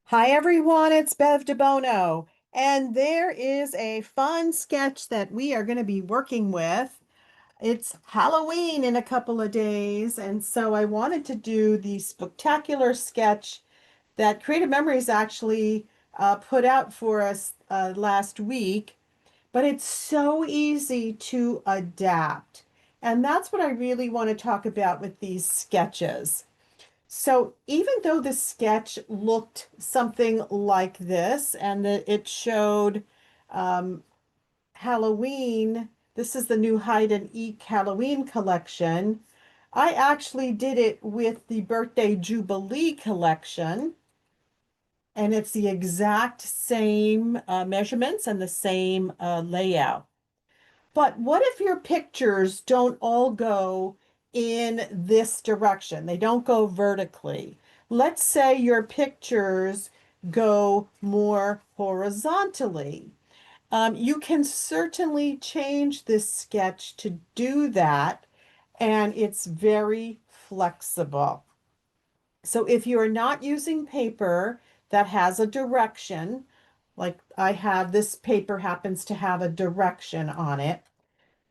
Hi everyone, it's Bev DeBono, and there is a fun sketch that we are going to be working with. It's Halloween in a couple of days, and so I wanted to do the spectacular sketch that Creative Memories actually put out for us last week, but it's so easy to adapt. And that's what I really want to talk about with these sketches. So even though the sketch looked something like this and it showed um, Halloween, this is the new Hide and Eek Halloween collection. I actually did it with the Birthday Jubilee collection, and it's the exact same measurements and the same layout. But what if your pictures don't all go in this direction? They don't go vertically. Let's say your pictures go more horizontally. You can certainly change this sketch to do that, and it's very flexible. So if you are not using paper that has a direction, like I have, this paper happens to have a direction on it,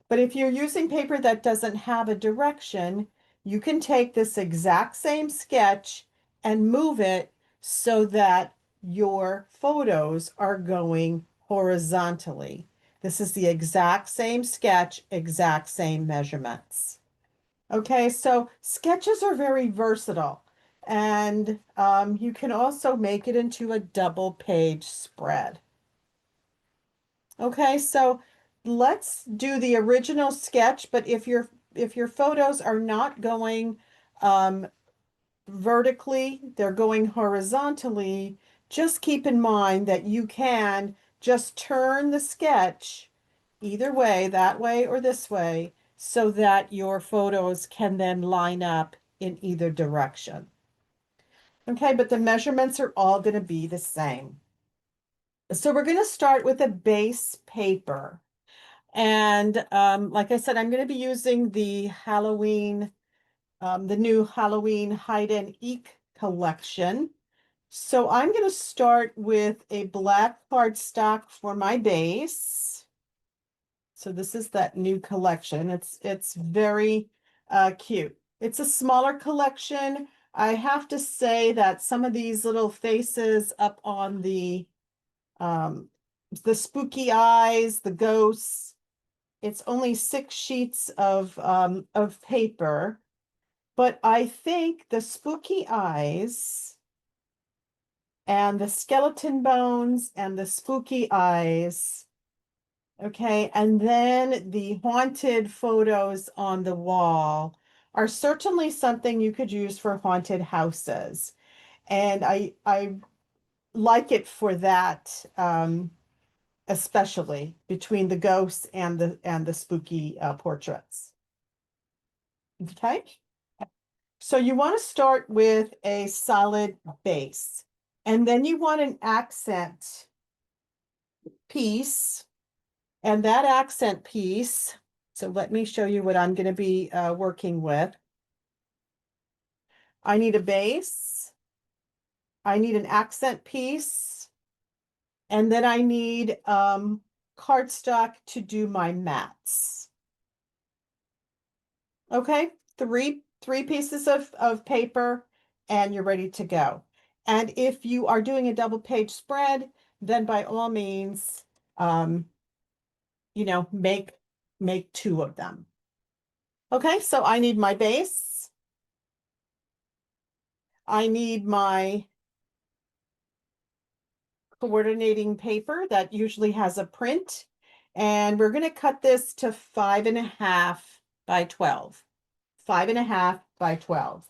but if you're using paper that doesn't have a direction, you can take this exact same sketch and move it so that your photos are going horizontally. This is the exact same sketch, exact same measurements. Okay, so sketches are very versatile, and you can also make it into a double page spread. Okay, so let's do the original sketch, but if your photos are not going um, vertically, they're going horizontally, just keep in mind that you can just turn the sketch either way, that way or this way, so that your photos can then line up in either direction. Okay, but the measurements are all going to be the same. So we're going to start with a base paper. And like I said, I'm going to be using the new Halloween Hide and Eek collection. So I'm going to start with a black cardstock for my base. So this is that new collection. It's very cute. It's a smaller collection. I have to say that some of these little faces up on um, the spooky eyes, the ghosts, it's only 6 sheets of paper, but I think the spooky eyes and the skeleton bones and the spooky eyes, okay, and then the haunted photos on the wall are certainly something you could use for haunted houses. And I like it for that, especially between the ghosts and the spooky portraits. Okay. So you want to start with a solid base, and then you want an accent piece, and that accent piece, so let me show you what I'm going to be working with. I need a base, I need an accent piece, and then I need cardstock to do my mats. Okay, three pieces of paper and you're ready to go. And if you are doing a double page spread, then by all means, um, make two of them. Okay, so I need my base. I need my coordinating paper that usually has a print. And we're going to cut this to 5.5 by 12. 5.5 by 12.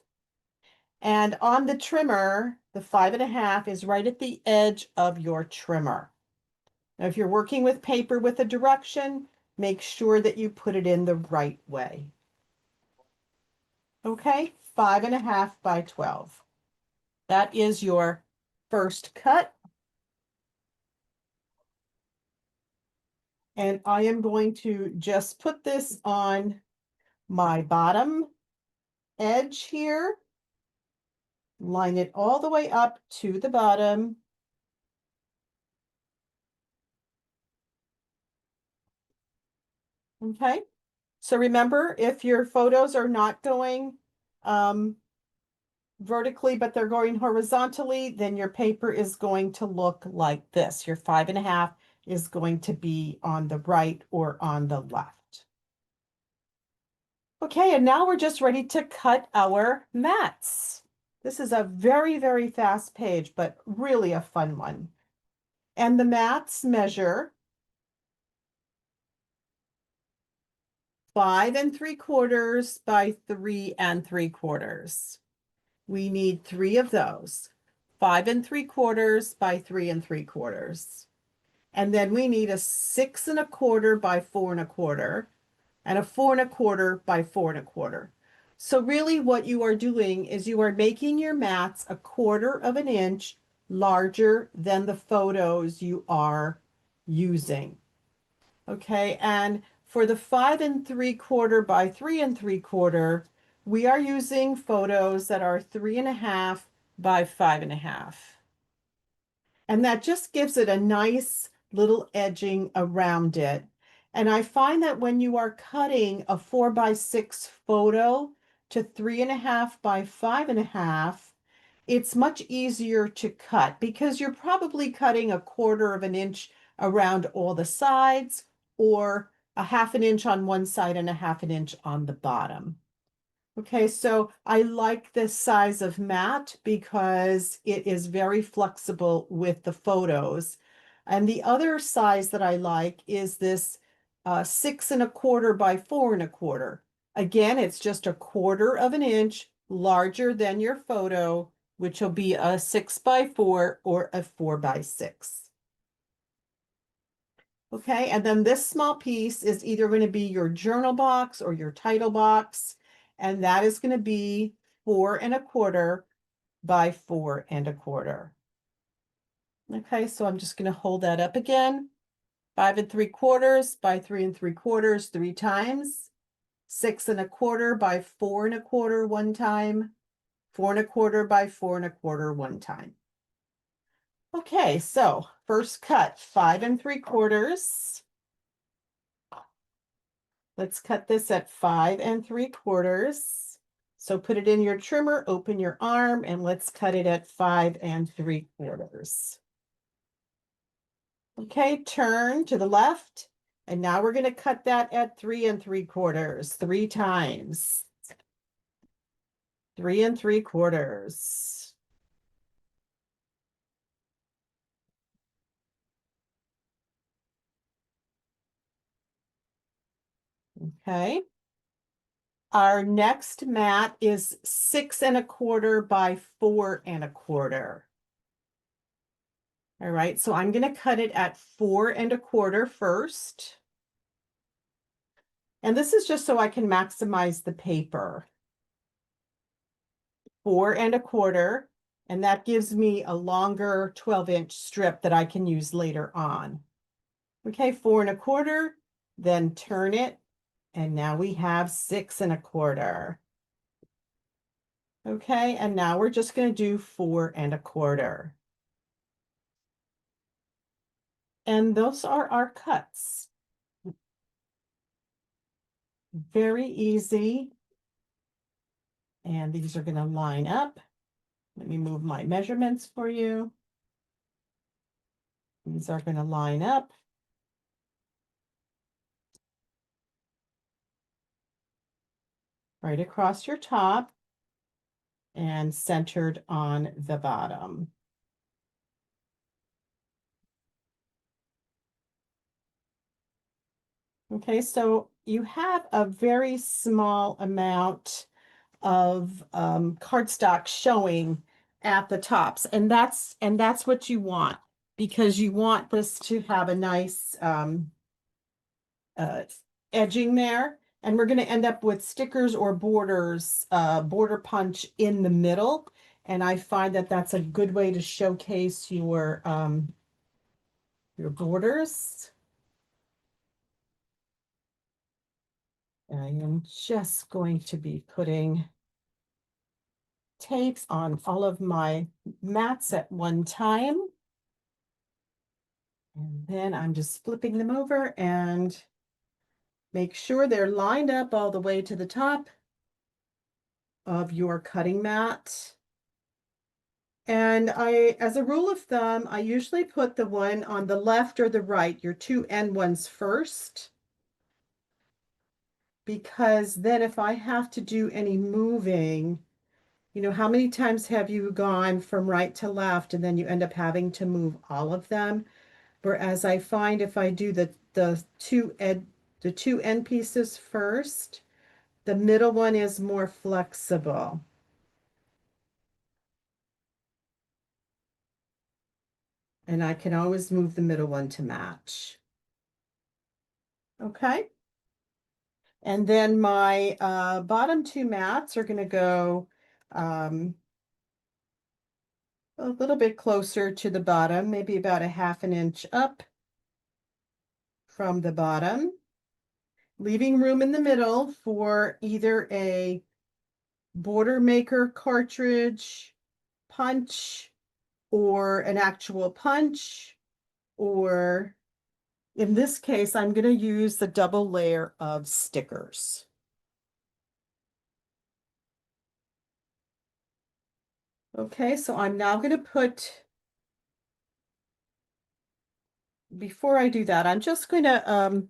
And on the trimmer, the 5.5 is right at the edge of your trimmer. Now, if you're working with paper with a direction, make sure that you put it in the right way. Okay, 5.5 by 12. That is your first cut. And I am going to just put this on my bottom edge here. Line it all the way up to the bottom. Okay. So remember, if your photos are not going vertically, but they're going horizontally, then your paper is going to look like this. Your 5.5 is going to be on the right or on the left. Okay, and now we're just ready to cut our mats. This is a very, very fast page, but really a fun one. And the mats measure 5 3/4 by 3 3/4. We need 3 of those. 5 3/4 by 3 3/4. And then we need a 6 1/4 by 4 1/4 and a 4 1/4 by 4 1/4. So really what you are doing is you are making your mats 1/4 of an inch larger than the photos you are using. Okay, and for the 5 3/4 by 3 3/4, we are using photos that are 3.5 by 5.5. And that just gives it a nice little edging around it. And I find that when you are cutting a 4 by 6 photo to 3.5 by 5.5, it's much easier to cut because you're probably cutting 1/4 of an inch around all the sides or a 1/2 inch on one side and a 1/2 inch on the bottom. Okay, so I like this size of mat because it is very flexible with the photos. And the other size that I like is this 6 1/4 by 4 1/4. Again, it's just 1/4 of an inch larger than your photo, which will be a 6 by 4 or a 4 by 6. Okay, and then this small piece is either going to be your journal box or your title box, and that is going to be 4 1/4 by 4 1/4. Okay, so I'm just going to hold that up again. 5 3/4 by 3 3/4 three times. 6 1/4 by 4 1/4 one time. 4 1/4 by 4 1/4 one time. Okay, so first cut 5 3/4. Let's cut this at 5 3/4. So put it in your trimmer, open your arm, and let's cut it at 5 3/4. Okay, turn to the left. And now we're going to cut that at 3 3/4 three times. 3 3/4. Okay. Our next mat is 6 1/4 by 4 1/4. All right, so I'm going to cut it at 4 1/4 first. And this is just so I can maximize the paper. 4 1/4, and that gives me a longer 12-inch strip that I can use later on. Okay, 4 1/4, then turn it, and now we have 6 1/4. Okay, and now we're just going to do 4 1/4. And those are our cuts. Very easy. And these are going to line up. Let me move my measurements for you. These are going to line up. Right across your top and centered on the bottom. Okay, so you have a very small amount of cardstock showing at the tops, and that's what you want because you want this to have a nice uh, edging there. And we're going to end up with stickers or borders, border punch in the middle. And I find that that's a good way to showcase your borders. I am just going to be putting tapes on all of my mats at one time. And then I'm just flipping them over and make sure they're lined up all the way to the top of your cutting mat. And as a rule of thumb, I usually put the one on the left or the right, your two end ones first, because then if I have to do any moving, you know, how many times have you gone from right to left and then you end up having to move all of them? Whereas I find if I do the two end pieces first, the middle one is more flexible. And I can always move the middle one to match. Okay. And then my bottom two mats are going to go a little bit closer to the bottom, maybe about a half an inch up from the bottom, leaving room in the middle for either a border maker cartridge, punch, or an actual punch, or in this case, I'm going to use the double layer of stickers. Okay, so I'm now going to before I do that, I'm just going to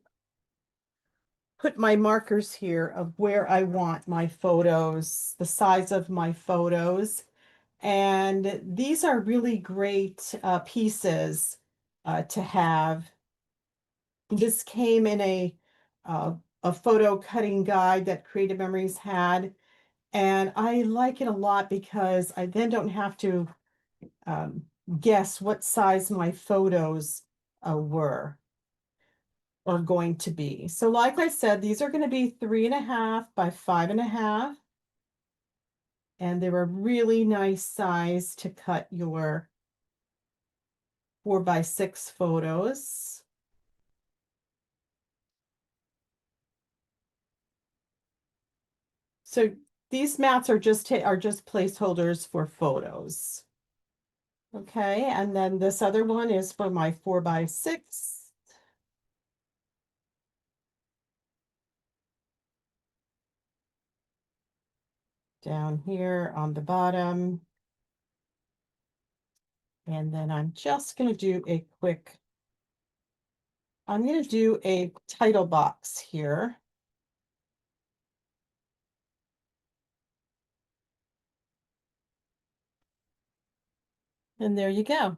put my markers here of where I want my photos, the size of my photos. And these are really great pieces to have. This came in a photo cutting guide that Creative Memories had. And I like it a lot because I then don't have to um, guess what size my photos were or going to be. So like I said, these are going to be 3.5 by 5.5. And they're a really nice size to cut your 4x6 photos. So these mats are just placeholders for photos. Okay, and then this other one is for my 4x6. Down here on the bottom. And then I'm just going to do I'm going to do a title box here. And there you go.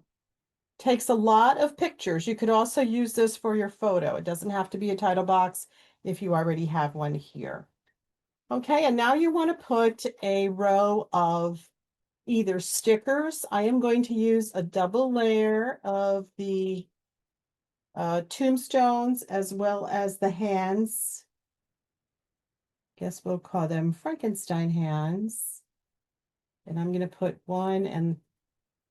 Takes a lot of pictures. You could also use this for your photo. It doesn't have to be a title box if you already have one here. Okay, and now you want to put a row of either stickers. I am going to use a double layer of the tombstones as well as the hands. Guess we'll call them Frankenstein hands. And I'm going to put one and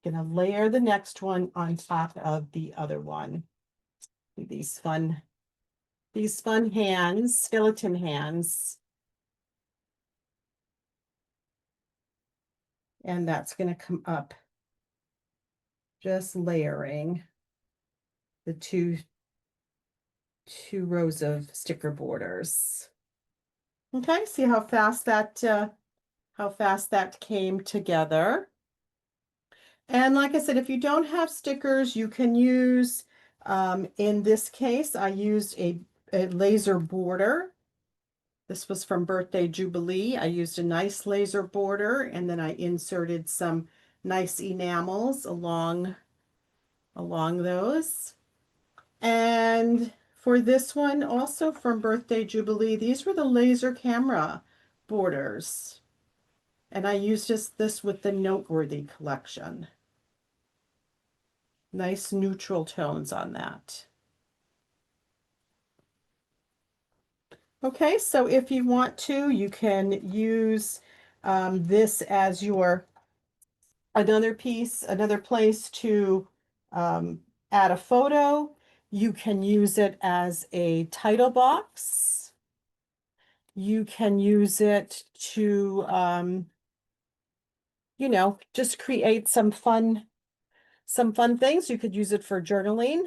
going to layer the next one on top of the other one. These fun hands, skeleton hands. And that's going to come up, just layering the two rows of sticker borders. Okay, see how fast that came together. And like I said, if you don't have stickers, you can use, in this case, I used a laser border. This was from Birthday Jubilee. I used a nice laser border and then I inserted some nice enamels along those. And for this one, also from Birthday Jubilee, these were the laser camera borders. And I used this with the Noteworthy collection. Nice neutral tones on that. Okay, so if you want to, you can use this as your another place to add a photo. You can use it as a title box. You can use it to just create some fun things. You could use it for journaling.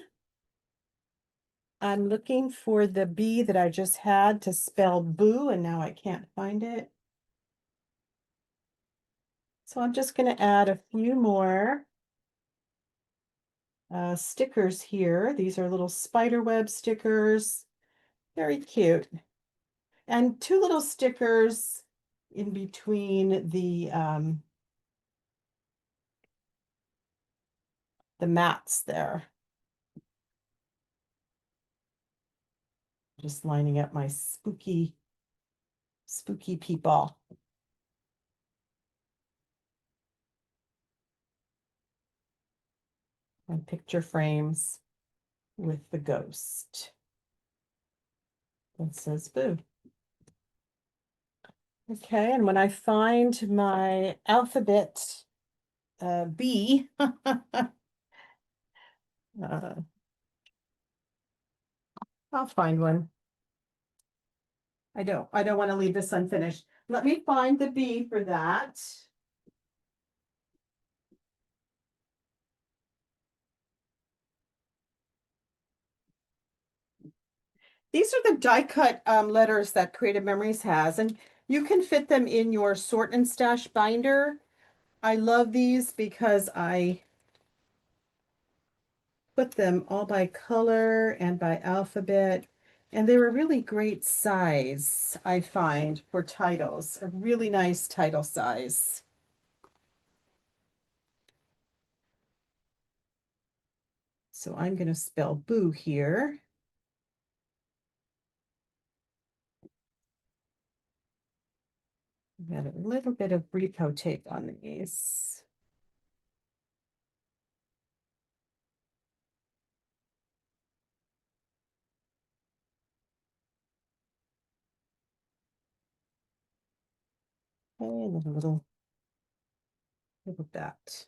I'm looking for the B that I just had to spell boo, and now I can't find it. So I'm just going to add a few more stickers here. These are little spider web stickers. Very cute. And two little stickers in between the mats there. Just lining up my spooky people. And picture frames with the ghost that says boo. Okay, and when I find my alphabet B, I'll find one. I don't want to leave this unfinished. Let me find the B for that. These are the die cut letters that Creative Memories has, and you can fit them in your sort and stash binder. I love these because I put them all by color and by alphabet, and they were really great size, I find, for titles. A really nice title size. So I'm going to spell boo here. Got a little bit of Brico tape on these. And then a little of that.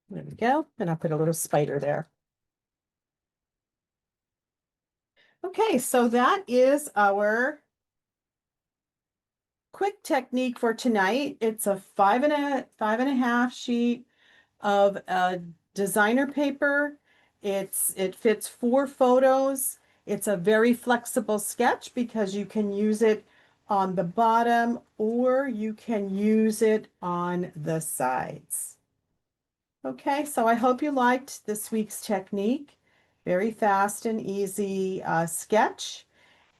There we go. And I'll put a little spider there. Okay, so that is our quick technique for tonight. It's a 5.5 sheet of designer paper. It fits 4 photos. It's a very flexible sketch because you can use it on the bottom or you can use it on the sides. Okay, so I hope you liked this week's technique. Very fast and easy sketch.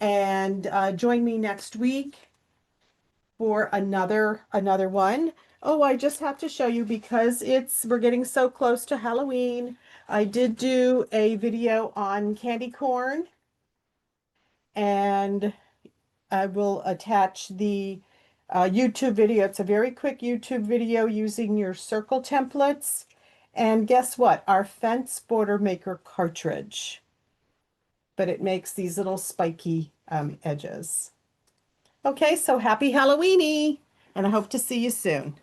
And join me next week for another one. Oh, I just have to show you because we're getting so close to Halloween. I did do a video on candy corn, and I will attach the YouTube video. It's a very quick YouTube video using your circle templates. And guess what? Our fence border maker cartridge. But it makes these little spiky edges. Okay, so happy Halloweeny, and I hope to see you soon.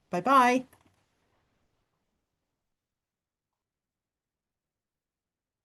Bye-bye.